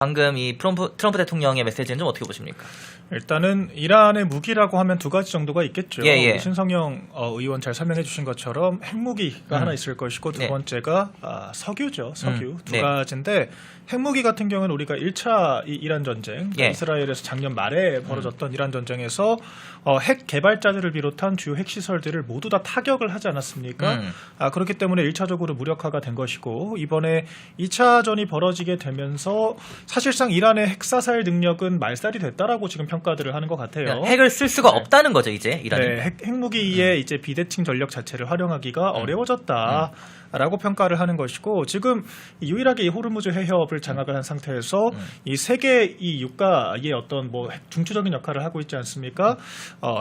방금 이 트럼프 대통령의 메시지는 좀 어떻게 보십니까? 일단은 이란의 무기라고 하면 두 가지 정도가 있겠죠. 예. 신성영 의원 잘 설명해 주신 것처럼 핵무기가 하나 있을 것이고 두 번째가 석유죠. 석유. 두 가지인데 핵무기 같은 경우는 우리가 1차 이란 전쟁, 이스라엘에서 작년 말에 벌어졌던 이란 전쟁에서 핵 개발자들을 비롯한 주요 핵시설들을 모두 다 타격을 하지 않았습니까? 그렇기 때문에 1차적으로 무력화가 된 것이고 이번에 2차전이 벌어지게 되면서 사실상 이란의 핵사살 능력은 말살이 됐다라고 지금 평가들을 하는 것 같아요. 핵을 쓸 수가 없다는 거죠, 이제 이란이. 네, 핵무기의 이제 비대칭 전력 자체를 활용하기가 어려워졌다. 라고 평가를 하는 것이고 지금 유일하게 이 호르무즈 해협을 장악을 한 상태에서 이 세계 이 유가의 어떤 뭐 중추적인 역할을 하고 있지 않습니까?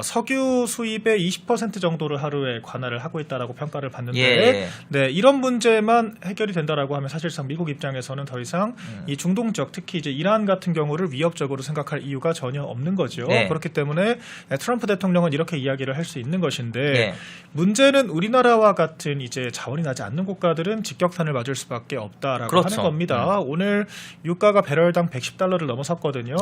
석유 수입의 20% 정도를 하루에 관할을 하고 있다라고 평가를 받는데 네, 이런 문제만 해결이 된다라고 하면 사실상 미국 입장에서는 더 이상 이 중동적 특히 이제 이란 같은 경우를 위협적으로 생각할 이유가 전혀 없는 거죠. 그렇기 때문에 트럼프 대통령은 이렇게 이야기를 할 수 있는 것인데 문제는 우리나라와 같은 이제 자원이 나지 않는 국가들은 직격탄을 맞을 수밖에 없다라고 하는 겁니다. 오늘 유가가 배럴당 110달러를 넘어섰거든요.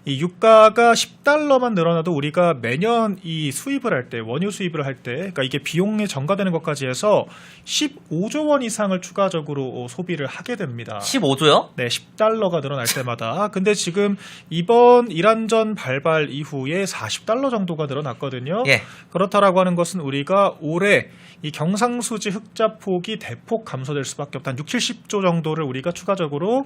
이 유가가 10달러만 늘어나도 우리가 매년 이 수입을 할 때, 원유 수입을 할 때, 그러니까 이게 비용에 전가되는 것까지 해서 15조 원 이상을 추가적으로 소비를 하게 됩니다. 15조요? 네, 10달러가 늘어날 때마다. 근데 지금 이번 이란전 발발 이후에 40달러 정도가 늘어났거든요. 그렇다라고 하는 것은 우리가 올해 이 경상수지 흑자 폭이 대폭 감소될 수밖에 없다. 한 6, 70조 정도를 우리가 추가적으로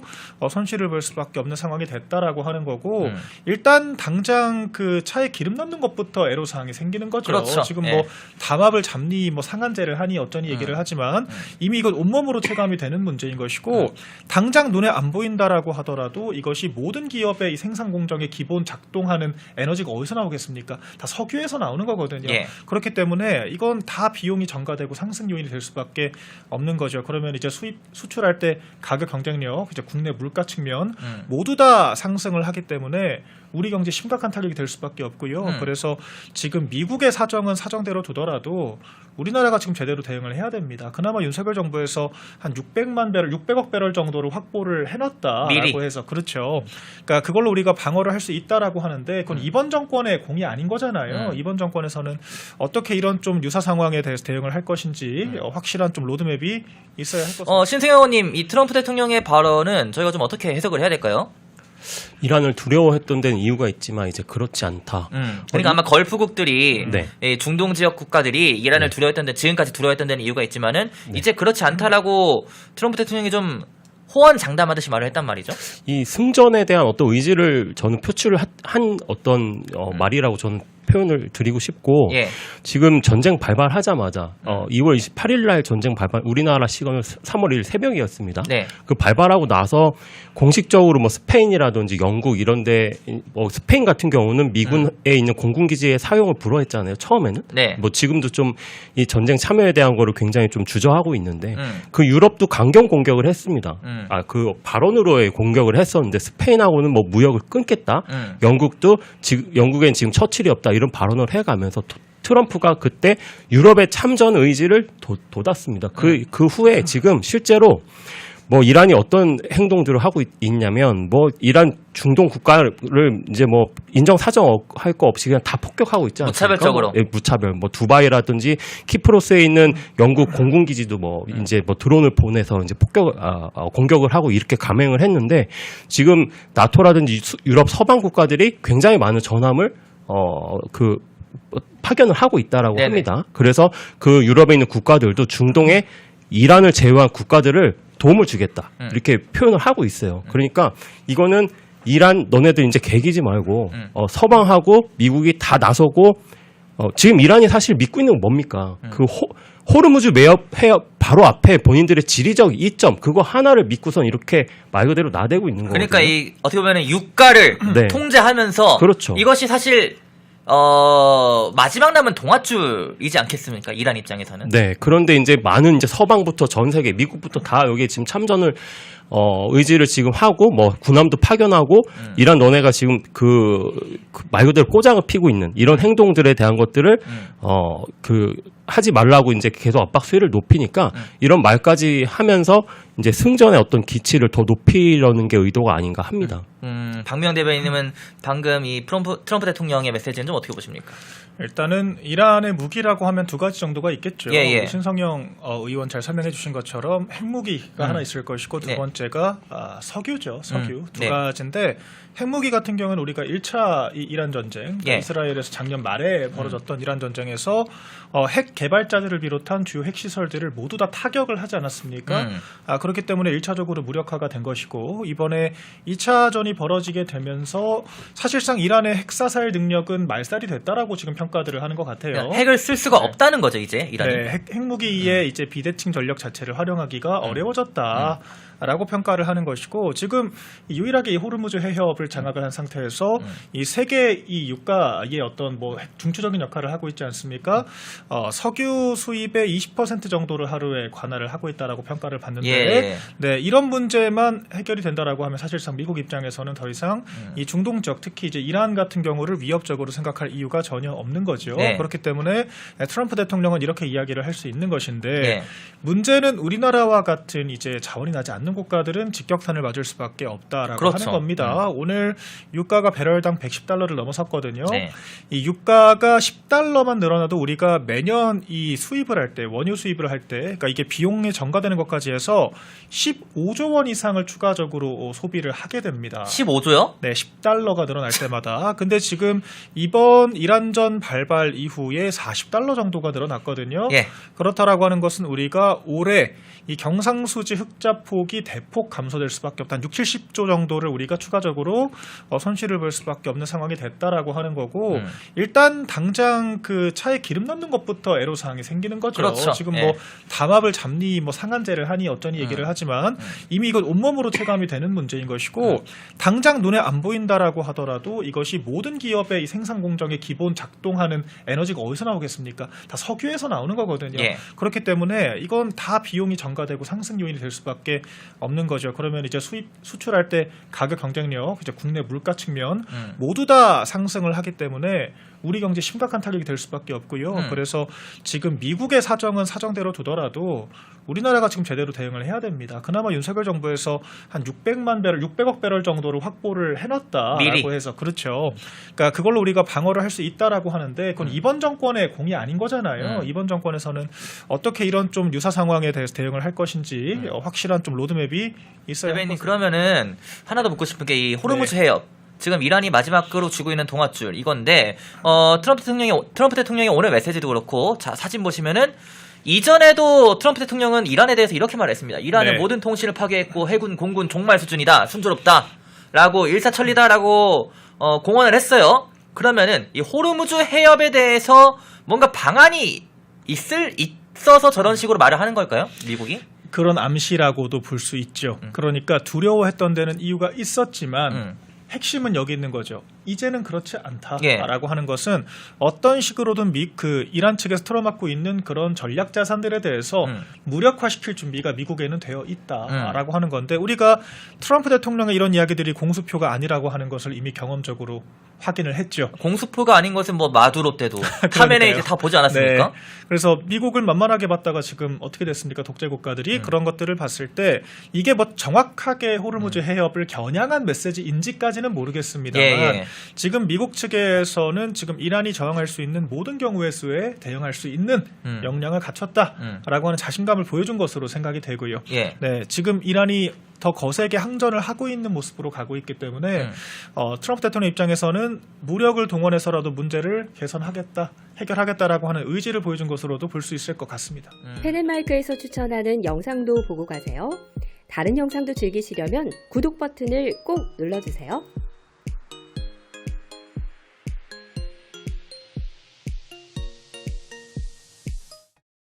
손실을 볼 수밖에 없는 상황이 됐다라고 하는 거고 일단 당장 그 차에 기름 넣는 것부터 애로사항이 생기는 거죠. 그렇죠. 지금 뭐 담합을 잡니 뭐 상한제를 하니 어쩌니 얘기를 하지만 이미 이건 온몸으로 체감이 되는 문제인 것이고 당장 눈에 안 보인다라고 하더라도 이것이 모든 기업의 이 생산 공정의 기본 작동하는 에너지가 어디서 나오겠습니까? 다 석유에서 나오는 거거든요. 그렇기 때문에 이건 다 비용이 전가되고 상승 요인이 될 수밖에 없는 거죠. 그러면 이제 수출할 때 가격 경쟁력, 이제 국내 물가 측면 모두 다 상승을 하기 때문에 우리 경제 심각한 타격이 될 수밖에 없고요. 그래서 지금 미국의 사정은 사정대로 두더라도 우리나라가 지금 제대로 대응을 해야 됩니다. 그나마 윤석열 정부에서 한 600억 배럴 정도를 확보를 해놨다라고 미리. 해서 그렇죠. 그러니까 그걸로 우리가 방어를 할 수 있다라고 하는데 그건 이번 정권의 공이 아닌 거잖아요. 이번 정권에서는 어떻게 이런 좀 유사 상황에 대해서 대응을 할 것인지 확실한 좀 로드맵이 있어야 할 것입니다. 신승현 의원님, 이 트럼프 대통령의 발언은 저희가 좀 어떻게 해석을 해야 될까요? 이란을 두려워했던 데는 이유가 있지만 이제 그렇지 않다. 그러니까 아마 걸프국들이 중동 지역 국가들이 이란을 두려워했던 데 지금까지 두려워했던 데는 이유가 있지만은 이제 그렇지 않다라고 트럼프 대통령이 좀 호언장담하듯이 말을 했단 말이죠. 이 승전에 대한 어떤 의지를 저는 표출을 한 어떤 말이라고 저는 표현을 드리고 싶고 지금 전쟁 발발하자마자 2월 28일 날 전쟁 발발 우리나라 시간은 3월 1일 새벽이었습니다. 그 발발하고 나서 공식적으로 뭐 스페인이라든지 영국 이런데 뭐 스페인 같은 경우는 미군에 있는 공군기지의 사용을 불허했잖아요. 처음에는 뭐 지금도 좀 이 전쟁 참여에 대한 거를 굉장히 좀 주저하고 있는데 그 유럽도 강경 공격을 했습니다. 그 발언으로의 공격을 했었는데 스페인하고는 뭐 무역을 끊겠다. 영국엔 지금 처칠이 없다. 이런 발언을 해가면서 트럼프가 그때 유럽의 참전 의지를 돋았습니다. 그 후에 지금 실제로 뭐 이란이 어떤 행동들을 하고 있냐면 뭐 이란 중동 국가를 이제 뭐 인정 사정할 거 없이 그냥 다 폭격하고 있지 않습니까? 무차별적으로. 무차별. 뭐 두바이라든지 키프로스에 있는 영국 공군 기지도 뭐 이제 뭐 드론을 보내서 이제 공격을 하고 이렇게 감행을 했는데 지금 나토라든지 유럽 서방 국가들이 굉장히 많은 전함을 파견을 하고 있다라고 합니다. 그래서 그 유럽에 있는 국가들도 중동에 이란을 제외한 국가들을 도움을 주겠다. 이렇게 표현을 하고 있어요. 그러니까 이거는 이란 너네들 이제 개기지 말고 서방하고 미국이 다 나서고 지금 이란이 사실 믿고 있는 건 뭡니까? 그 호르무즈 해협 바로 앞에 본인들의 지리적 이점 그거 하나를 믿고선 이렇게 말 그대로 나대고 있는 거예요. 그러니까 이 어떻게 보면 유가를 통제하면서 그렇죠. 이것이 사실 마지막 남은 동아줄이지 않겠습니까? 이란 입장에서는. 네. 그런데 이제 많은 이제 서방부터 전 세계, 미국부터 다 여기에 지금 참전을 의지를 지금 하고 뭐 군함도 파견하고 이란 너네가 지금 말 그대로 꼬장을 피고 있는 이런 행동들에 대한 것들을 하지 말라고 이제 계속 압박 수위를 높이니까 이런 말까지 하면서 이제 승전의 어떤 기치를 더 높이려는 게 의도가 아닌가 합니다. 박명 대변인님은 방금 이 트럼프 대통령의 메시지는 좀 어떻게 보십니까? 일단은 이란의 무기라고 하면 두 가지 정도가 있겠죠. 예. 신성영 의원 잘 설명해 주신 것처럼 핵무기가 하나 있을 것이고 두 번째가 석유죠. 석유. 두 가지인데 핵무기 같은 경우는 우리가 1차 이란 전쟁, 이스라엘에서 작년 말에 벌어졌던 이란 전쟁에서 핵 개발자들을 비롯한 주요 핵시설들을 모두 다 타격을 하지 않았습니까? 그렇기 때문에 1차적으로 무력화가 된 것이고 이번에 2차전이 벌어지게 되면서 사실상 이란의 핵사살 능력은 말살이 됐다라고 지금 평가들을 하는 것 같아요. 핵을 쓸 수가 없다는 거죠, 이제 이란이. 네, 핵무기의 이제 비대칭 전력 자체를 활용하기가 어려워졌다. 라고 평가를 하는 것이고 지금 유일하게 이 호르무즈 해협을 장악을 한 상태에서 이 세계 이 유가의 어떤 뭐 중추적인 역할을 하고 있지 않습니까? 석유 수입의 20% 정도를 하루에 관할을 하고 있다라고 평가를 받는데 네, 이런 문제만 해결이 된다라고 하면 사실상 미국 입장에서는 더 이상 이 중동 지역 특히 이제 이란 같은 경우를 위협적으로 생각할 이유가 전혀 없는 거죠. 그렇기 때문에 트럼프 대통령은 이렇게 이야기를 할 수 있는 것인데 문제는 우리나라와 같은 이제 자원이 나지 않는 국가들은 직격탄을 맞을 수밖에 없다라고 하는 겁니다. 오늘 유가가 배럴당 110달러를 넘어섰거든요. 이 유가가 10달러만 늘어나도 우리가 매년 이 수입을 할 때, 원유 수입을 할 때, 그러니까 이게 비용에 전가되는 것까지 해서 15조 원 이상을 추가적으로 소비를 하게 됩니다. 15조요? 네, 10달러가 늘어날 때마다. 근데 지금 이번 이란전 발발 이후에 40달러 정도가 늘어났거든요. 그렇다라고 하는 것은 우리가 올해 이 경상수지 흑자 폭이 대폭 감소될 수밖에 없다. 한 6, 70조 정도를 우리가 추가적으로 손실을 볼 수밖에 없는 상황이 됐다라고 하는 거고 일단 당장 그 차에 기름 넣는 것부터 애로사항이 생기는 거죠. 그렇죠. 지금 뭐 담합을 잡니 뭐 상한제를 하니 어쩌니 얘기를 하지만 이미 이건 온몸으로 체감이 되는 문제인 것이고 당장 눈에 안 보인다라고 하더라도 이것이 모든 기업의 이 생산 공정의 기본 작동하는 에너지가 어디서 나오겠습니까? 다 석유에서 나오는 거거든요. 그렇기 때문에 이건 다 비용이 전가되고 상승 요인이 될 수밖에 없는 거죠. 그러면 이제 수출할 때 가격 경쟁력, 이제 국내 물가 측면 모두 다 상승을 하기 때문에 우리 경제 심각한 타격이 될 수밖에 없고요. 그래서 지금 미국의 사정은 사정대로 두더라도 우리나라가 지금 제대로 대응을 해야 됩니다. 그나마 윤석열 정부에서 한 600억 배럴 정도를 확보를 해놨다라고 미리. 해서 그렇죠. 그러니까 그걸로 우리가 방어를 할 수 있다라고 하는데 그건 이번 정권의 공이 아닌 거잖아요. 이번 정권에서는 어떻게 이런 좀 유사 상황에 대해서 대응을 할 것인지 확실한 좀 로드맵이 있어야 할 대변인 것으로. 그러면은 하나 더 묻고 싶은 게 이 호르무즈 해협. 지금 이란이 마지막으로 쥐고 있는 동아줄 이건데 트럼프 대통령이 오늘 메시지도 그렇고 자 사진 보시면은 이전에도 트럼프 대통령은 이란에 대해서 이렇게 말했습니다. 이란은 모든 통신을 파괴했고 해군 공군 종말 수준이다. 순조롭다라고 일사천리다라고 공언을 했어요. 그러면은 이 호르무즈 해협에 대해서 뭔가 방안이 있어서 저런 식으로 말을 하는 걸까요? 미국이? 그런 암시라고도 볼 수 있죠. 그러니까 두려워했던 데는 이유가 있었지만 핵심은 여기 있는 거죠. 이제는 그렇지 않다라고 하는 것은 어떤 식으로든 이란 측에서 틀어막고 있는 그런 전략 자산들에 대해서 무력화시킬 준비가 미국에는 되어 있다라고 하는 건데 우리가 트럼프 대통령의 이런 이야기들이 공수표가 아니라고 하는 것을 이미 경험적으로 확인을 했죠. 공수표가 아닌 것은 뭐 마두로 때도 카메네이지 다 보지 않았습니까? 그래서 미국을 만만하게 봤다가 지금 어떻게 됐습니까? 독재 국가들이 그런 것들을 봤을 때 이게 뭐 정확하게 호르무즈 해협을 겨냥한 메시지인지까지는 모르겠습니다만 지금 미국 측에서는 지금 이란이 저항할 수 있는 모든 경우의 수에 대응할 수 있는 역량을 갖췄다라고 하는 자신감을 보여준 것으로 생각이 되고요. 네, 지금 이란이 더 거세게 항전을 하고 있는 모습으로 가고 있기 때문에 트럼프 대통령 입장에서는 무력을 동원해서라도 문제를 개선하겠다, 해결하겠다라고 하는 의지를 보여준 것으로도 볼 수 있을 것 같습니다. 펜앤마이크에서 추천하는 영상도 보고 가세요. 다른 영상도 즐기시려면 구독 버튼을 꼭 눌러주세요.